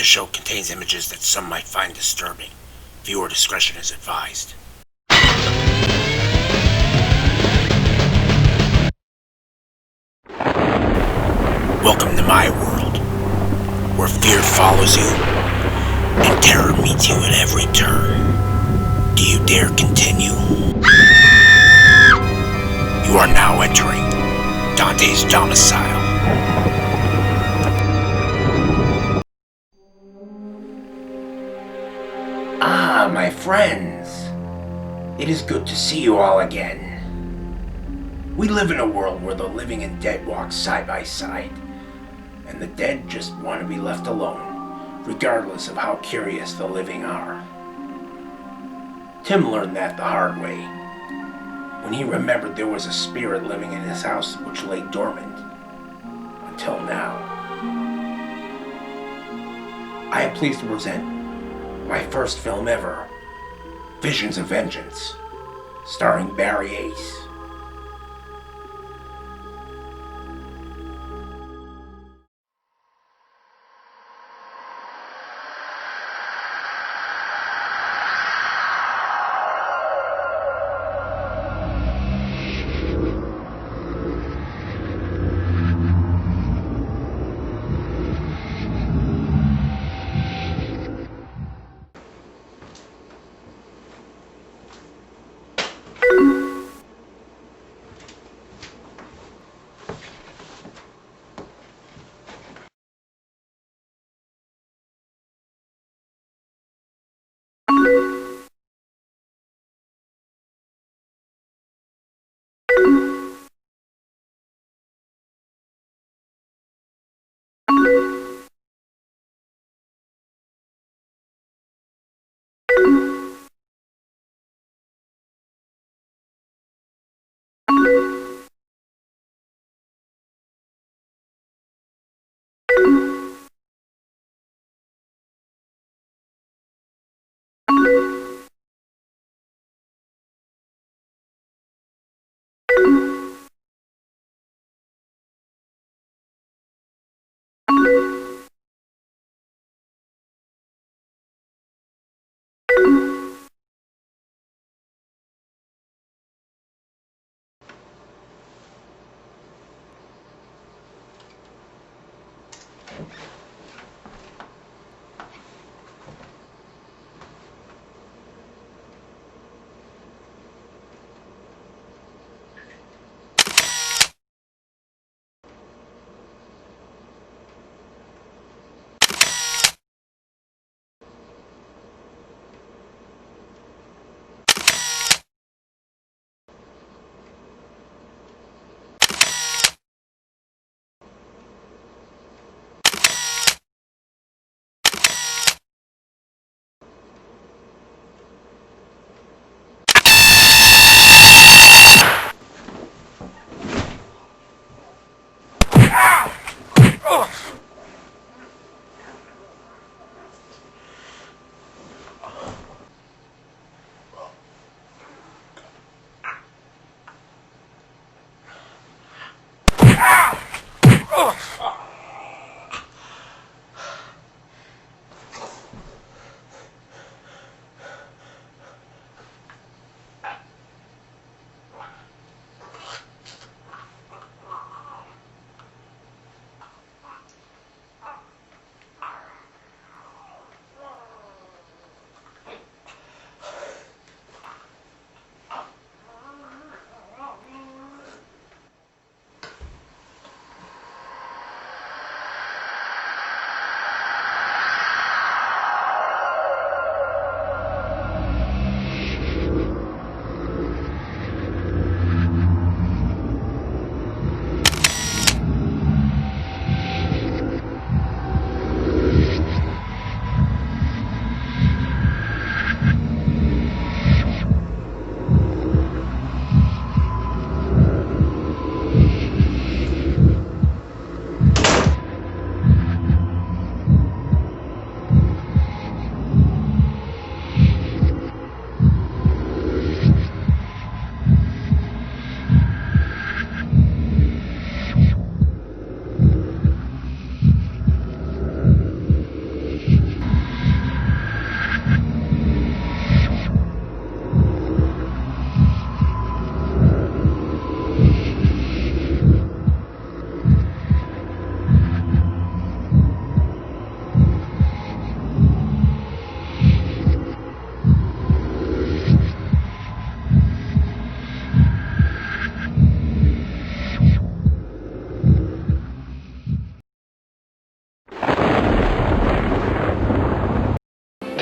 This show contains images that some might find disturbing. Viewer discretion is advised. Welcome to my world, where fear follows you and terror meets you at every turn. Do you dare continue? You are now entering Dante's Domicile. Ah, my friends. It is good to see you all again. We live in a world where the living and dead walk side by side, and the dead just want to be left alone, regardless of how curious the living are. Tim learned that the hard way, when he remembered there was a spirit living in his house which lay dormant, until now. I am pleased to present my first film ever, Visions of Vengance, starring Barry Ace.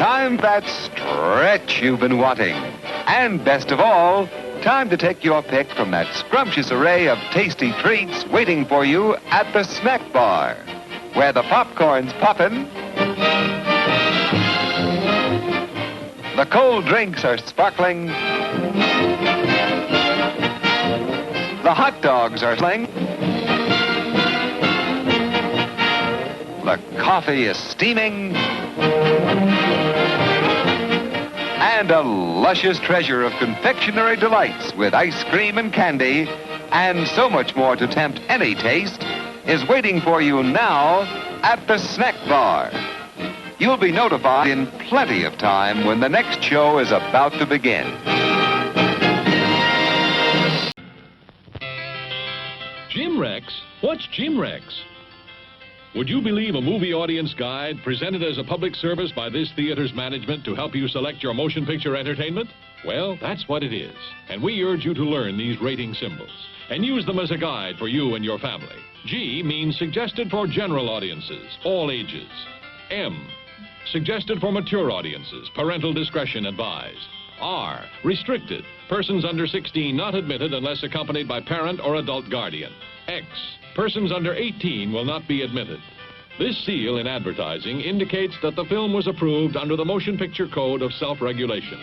Time for that stretch you've been wanting. And best of all, time to take your pick from that scrumptious array of tasty treats waiting for you at the snack bar, where the popcorn's poppin', the cold drinks are sparkling, the hot dogs are sling, the coffee is steaming, and a luscious treasure of confectionery delights with ice cream and candy and so much more to tempt any taste is waiting for you now at the snack bar. You'll be notified in plenty of time when the next show is about to begin. Jim Rex? What's Jim Rex? Would you believe a movie audience guide presented as a public service by this theater's management to help you select your motion picture entertainment? Well, that's what it is. And we urge you to learn these rating symbols and use them as a guide for you and your family. G means suggested for general audiences, all ages. M, suggested for mature audiences, parental discretion advised. R, restricted, persons under 16 not admitted unless accompanied by parent or adult guardian. X, persons under 18 will not be admitted. This seal in advertising indicates that the film was approved under the Motion Picture Code of Self-Regulation.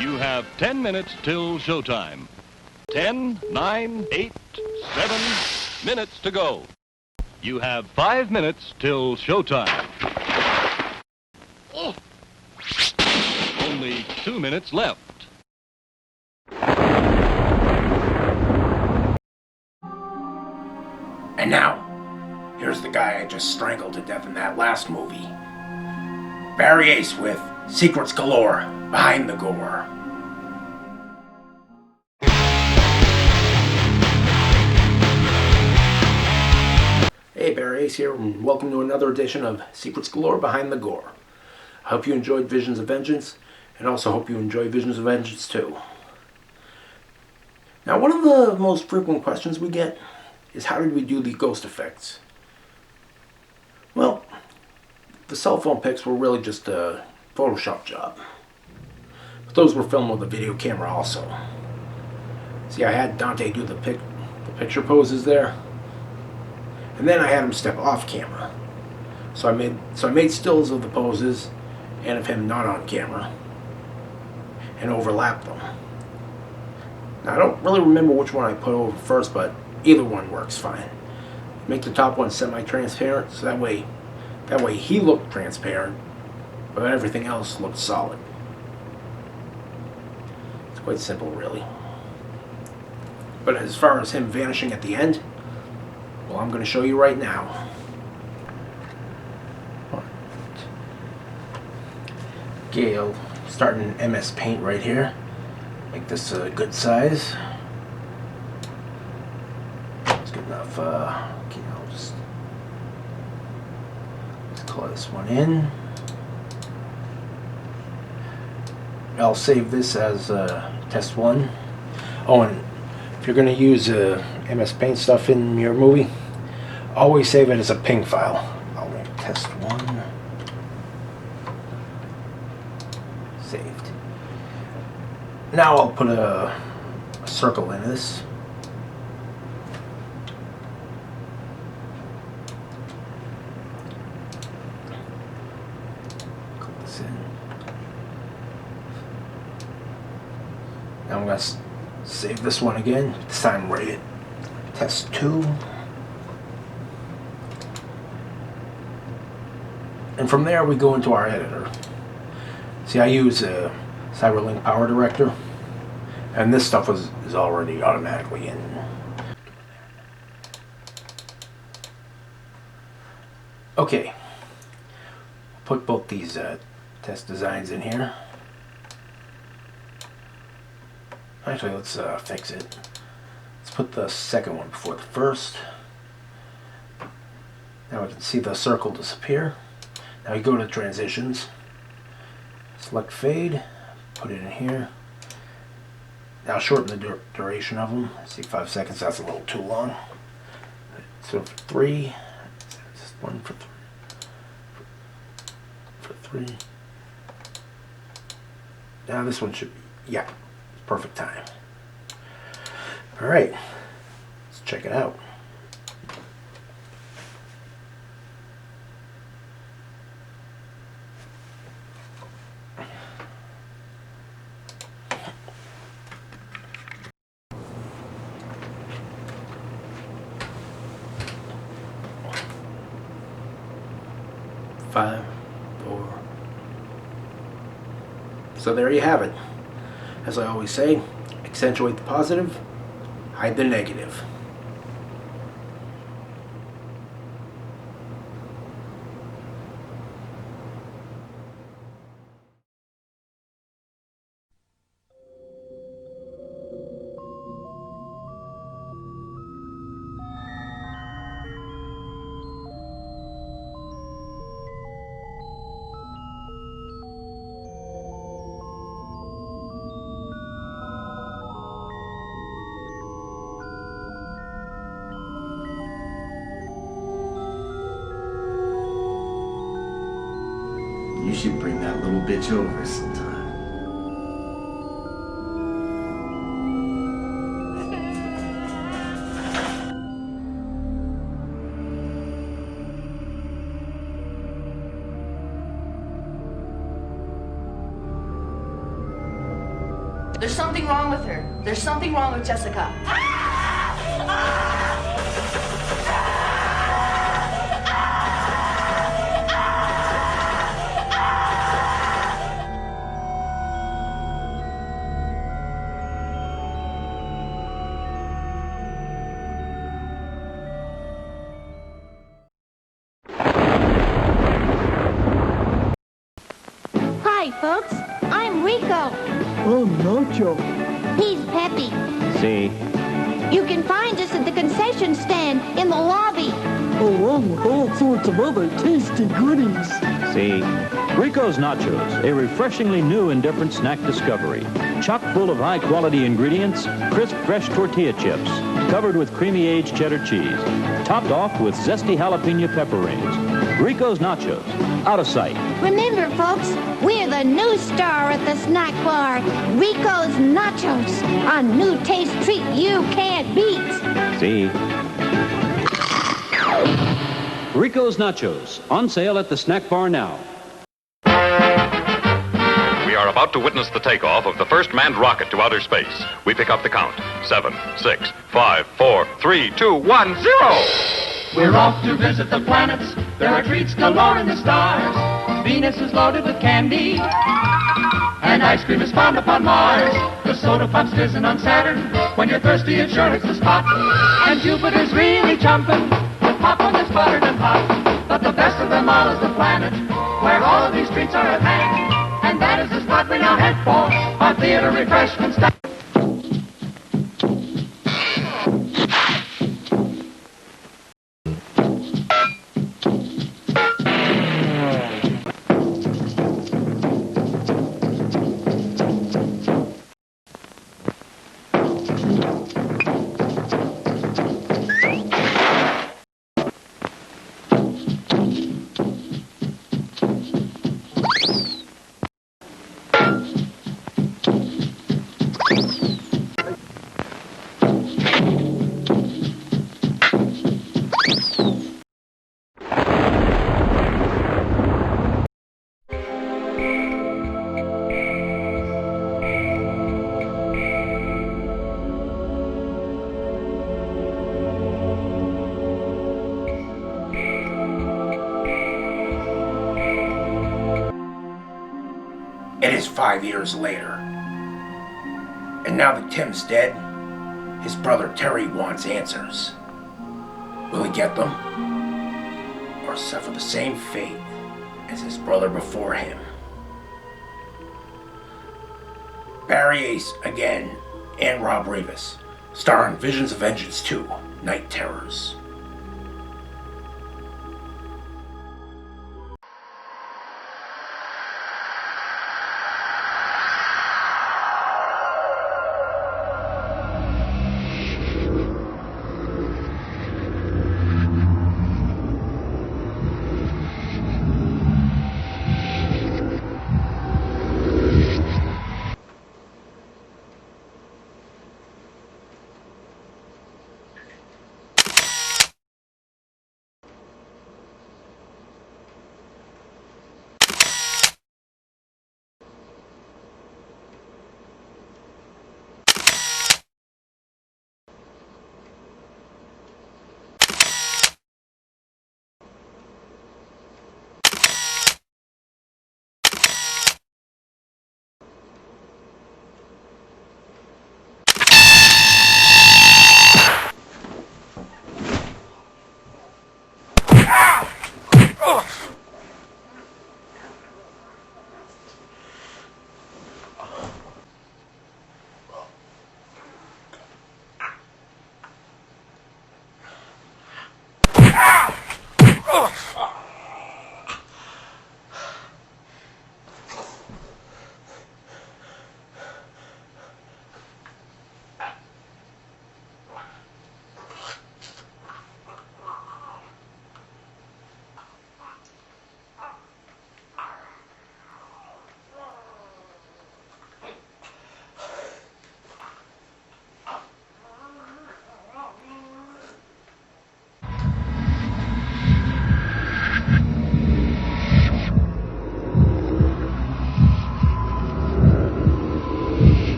You have 10 minutes till showtime. 10, 9, 8, 7 minutes to go. You have 5 minutes till showtime. Oh. Only 2 minutes left. And now, here's the guy I just strangled to death in that last movie. Barry Ace with Secrets Galore, Behind the Gore. Hey, Barry Ace here, and welcome to another edition of Secrets Galore, Behind the Gore. I hope you enjoyed Visions of Vengeance, and also hope you enjoy Visions of Vengeance too. Now, one of the most frequent questions we get is how did we do the ghost effects? Well, the cell phone pics were really just a Photoshop job. But those were filmed with a video camera also. See, I had Dante do the picture poses there. And then I had him step off camera. So I made stills of the poses and of him not on camera and overlapped them. Now I don't really remember which one I put over first, but either one works fine. Make the top one semi-transparent, so that way he looked transparent, but everything else looked solid. It's quite simple, really. But as far as him vanishing at the end, well, I'm going to show you right now. Okay, I'll start in MS Paint right here. Make this a good size. It's good enough. Okay, let's color this one in. I'll save this as test 1. Oh, and if you're going to use MS Paint stuff in your movie, always save it as a PNG file. I'll make test 1. Saved. Now I'll put a circle in this. Click this in. Now I'm going to save this one again. This time rate it test 2. And from there we go into our editor. See, I use a CyberLink Power Director, and this stuff is already automatically in. Okay, put both these test designs in here. Actually, let's fix it. Let's put the second one before the first. Now we can see the circle disappear. Now you go to transitions, select fade, put it in here. Now shorten the duration of them. See, 5 seconds, that's a little too long. So for 3, just 1 for 3. 3. Now this one should be, yeah, perfect time. All right, let's check it out. Five, 4. So there you have it. As I always say, accentuate the positive, hide the negative. You should bring that little bitch over sometime. There's something wrong with her. There's something wrong with Jessicka. Hi, folks. I'm Rico. Oh, Nacho. He's Peppy. See? You can find us at the concession stand in the lobby. Along with all sorts of other tasty goodies. See? Rico's Nachos, a refreshingly new and different snack discovery. Chock full of high-quality ingredients, crisp, fresh tortilla chips, covered with creamy aged cheddar cheese, topped off with zesty jalapeno pepper rings. Rico's Nachos, out of sight. Remember, folks, we're the new star at the snack bar. Rico's Nachos, a new taste treat you can't beat. See? Rico's Nachos, on sale at the snack bar now. We are about to witness the takeoff of the first manned rocket to outer space. We pick up the count. 7, 6, 5, 4, 3, 2, 1, 0! We're off to visit the planets. There are treats galore in the stars. Venus is loaded with candy, and ice cream is found upon Mars. The soda pop's fizzing on Saturn. When you're thirsty, it sure hits the spot. And Jupiter's really jumping with popcorn that's buttered and hot. But the best of them all is the planet, where all of these treats are at hand. And that is the spot we now head for, our theater refreshment stop. It is 5 years later. And now that Tim's dead, his brother Terry wants answers. Will he get them? Or suffer the same fate as his brother before him? Barry Ace again, and Rob Rivas, star in Visions of Vengeance 2, Night Terrors.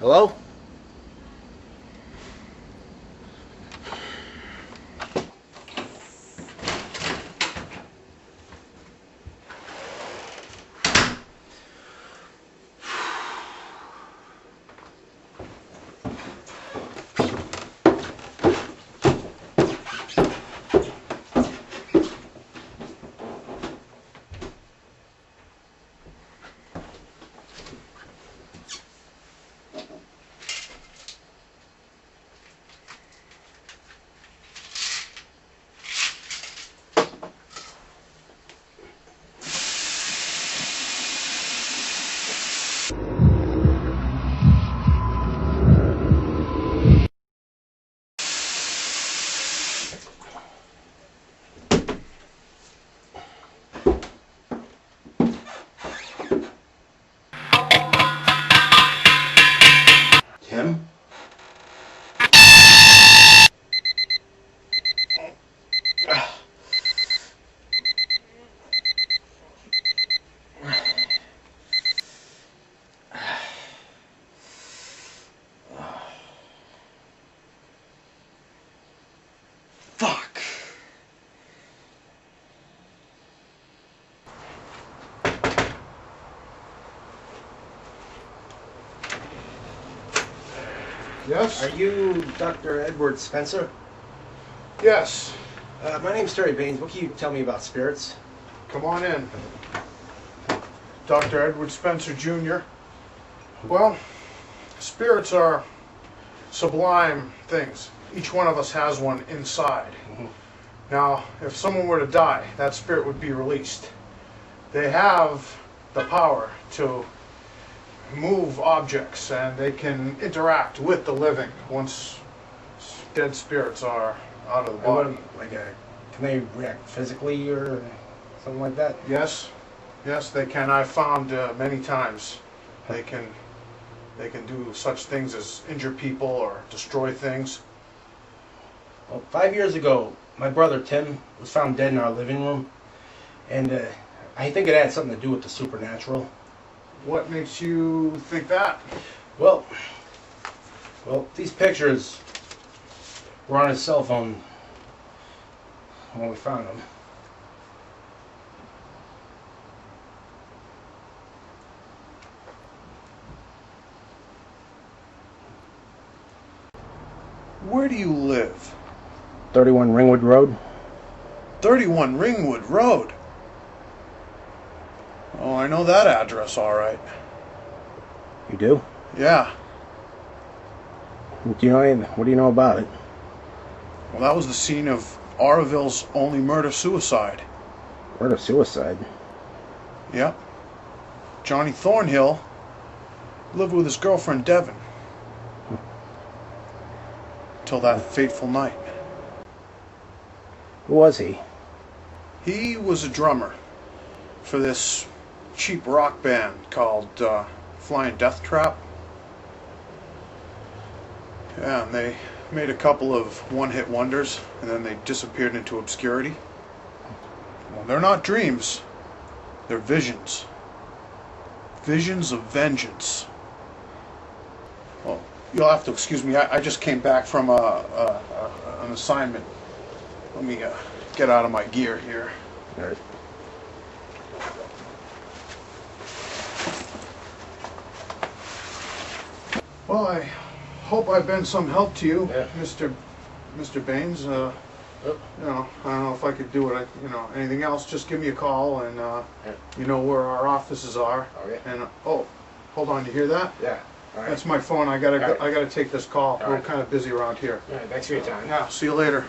Hello? Tim? Fuck. Yes? Are you Dr. Edward Spencer? Yes. My name's Terry Baines. What can you tell me about spirits? Come on in. Dr. Edward Spencer, Jr. Well, spirits are sublime things. Each one of us has one inside. Now, if someone were to die, that spirit would be released. They have the power to move objects, and they can interact with the living once dead spirits are out of the body. Can they react physically or something like that? Yes, yes, they can. I've found many times they can do such things as injure people or destroy things. Well, 5 years ago, my brother Tim was found dead in our living room, and I think it had something to do with the supernatural. What makes you think that? Well, these pictures were on his cell phone when we found them. Where do you live? 31 Ringwood Road. 31 Ringwood Road. Oh, I know that address all right. You do? Yeah. Do you know anything? What do you know about it? Well, that was the scene of Auroville's only murder-suicide. Murder-suicide? Yep. Johnny Thornhill lived with his girlfriend Devon. Till that fateful night. Who was he? He was a drummer for this cheap rock band called Flying Death Trap. Yeah, and they made a couple of one-hit wonders, and then they disappeared into obscurity. Well, they're not dreams. They're visions. Visions of vengeance. Well, you'll have to excuse me. I just came back from an assignment. Let me get out of my gear here. All right. Well, I hope I've been some help to you, Yeah. Mr. Baines. You know, I don't know if I could do it. Anything else? Just give me a call, and you know where our offices are. Okay. And oh, hold on. You hear that? Yeah. All right. That's my phone. I gotta All right. I gotta take this call. All We're right. kind of busy around here. All right. Thanks for your time. Yeah. See you later.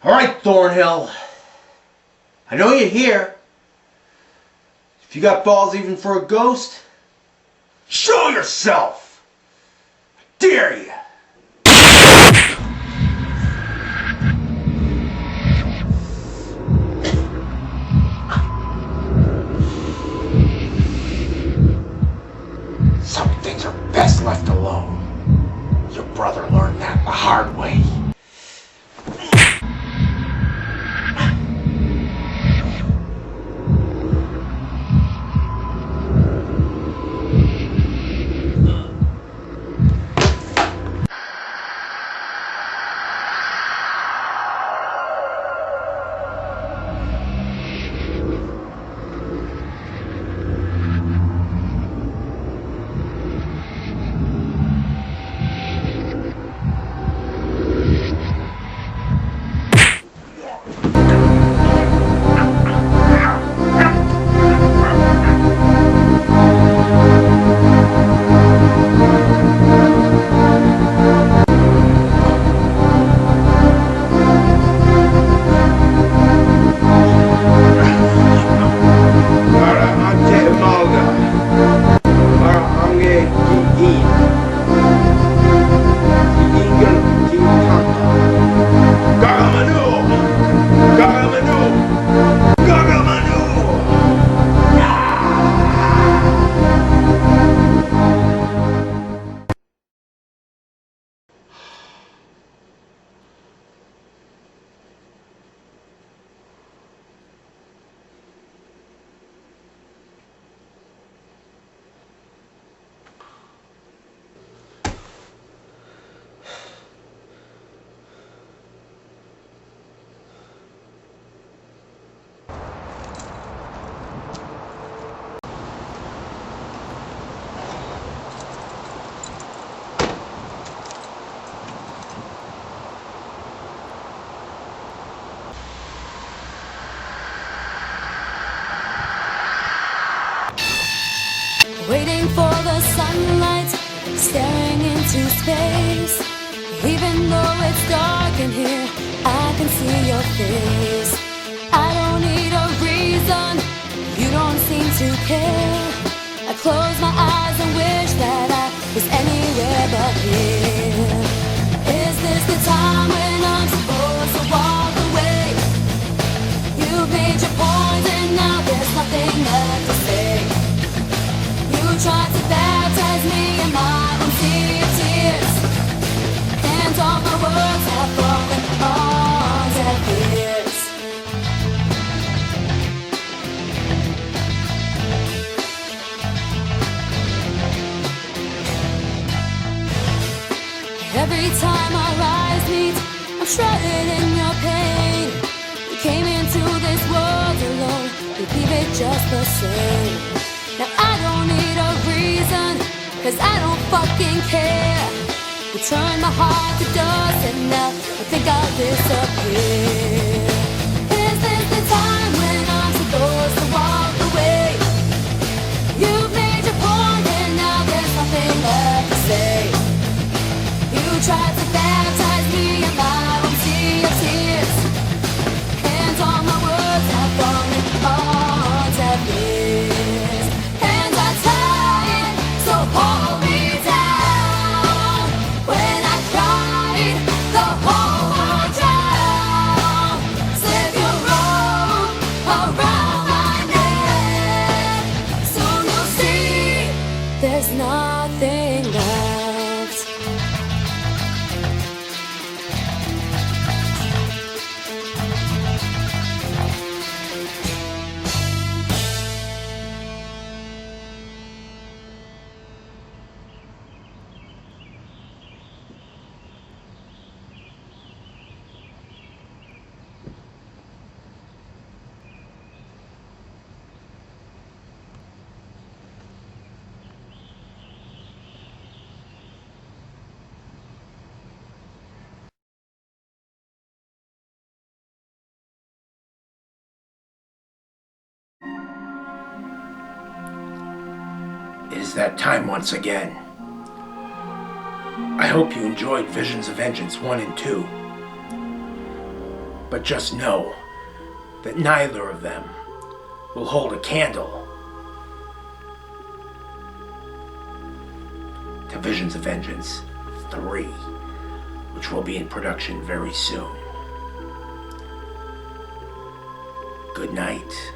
All right, Thornhill. I know you're here. If you got balls even for a ghost, show yourself! I dare you! Some things are best left alone. Your brother learned that the hard way. Waiting for the sunlight, staring into space. Even though it's dark in here, I can see your face. I don't need a reason, you don't seem to care. I close my eyes and wish that I was anywhere but here. Is this the time when I'm supposed to walk away? You've made your point and now there's nothing left to say. You tried to baptize me in my own sea of tears, and all my words have fallen on deaf ears. Every time our eyes meet, I'm shrouded in your pain. You came into this world alone, you leave it just the same. Now I don't need a reason, 'cause I don't fucking care. You turned my heart to dust and now I think I'll disappear. Is this the time when I'm supposed to walk away? You've made your point and now there's nothing left to say. You tried to baptize me in my own sea of tears, and all my words have fallen on deaf ears. And I tried, so hold me down. When I cried, the whole world drowned. Slip your rope around my neck, soon you'll see there's nothing left. It is that time once again. I hope you enjoyed Visions of Vengeance 1 and 2. But just know that neither of them will hold a candle to Visions of Vengeance 3, which will be in production very soon. Good night.